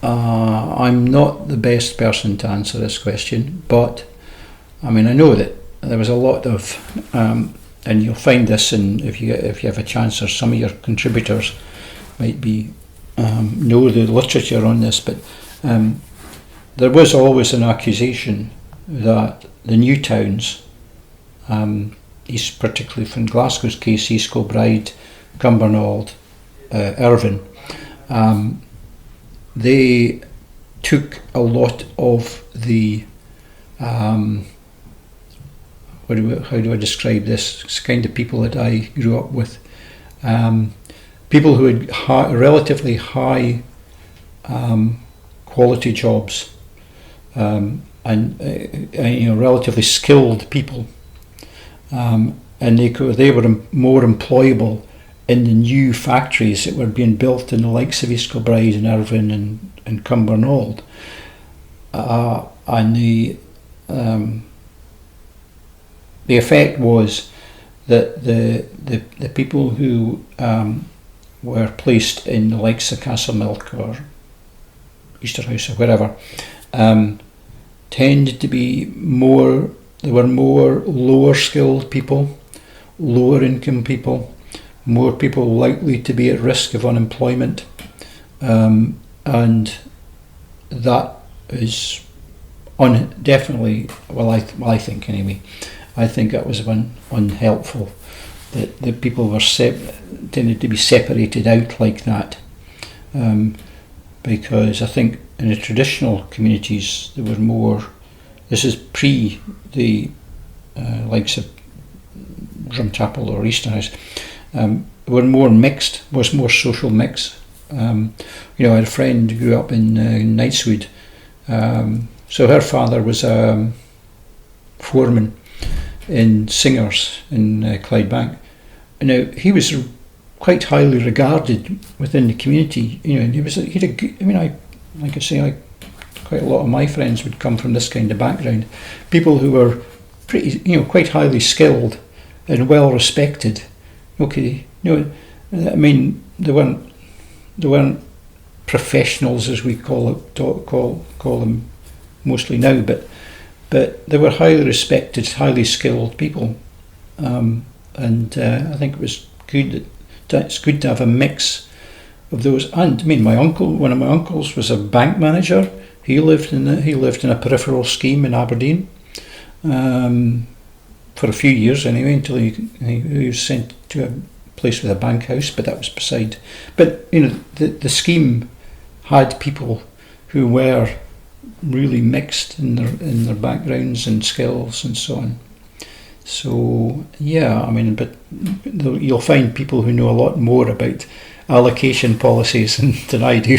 I'm not the best person to answer this question, but I mean, I know that there was a lot of, and you'll find this, in if you have a chance, or some of your contributors might be know the literature on this, but there was always an accusation that the new towns, particularly from Glasgow's case, East Kilbride, Cumbernauld, Irvine, they took a lot of the how do I describe this? It's kind of people that I grew up with, people who had relatively high quality jobs, and relatively skilled people, and they were more employable in the new factories that were being built in the likes of East Kilbride and Irvine and Cumbernauld, and the effect was that the people who were placed in the likes of Castlemilk or Easterhouse or wherever tended to be more. There were more lower skilled people, lower income people, more people likely to be at risk of unemployment, and that is definitely, I think anyway, I think that was unhelpful, that people were tended to be separated out like that, because I think in the traditional communities there were more. This is pre the likes of Drumchapel or Easterhouse. Were more mixed, was more social mix. I had a friend who grew up in Knightswood, so her father was a foreman in Singers in Clydebank. Now he was quite highly regarded within the community. And quite a lot of my friends would come from this kind of background, people who were pretty, quite highly skilled and well respected. Okay, I mean, they weren't professionals as we call them mostly now, but they were highly respected, highly skilled people, and I think it was good. It's good to have a mix of those. And I mean, one of my uncles was a bank manager. He lived in a peripheral scheme in Aberdeen, for a few years anyway, until he was sent to a place with a bank house, but that was beside. But the scheme had people who were really mixed in their backgrounds and skills and so on. So yeah, I mean, but you'll find people who know a lot more about allocation policies than I do.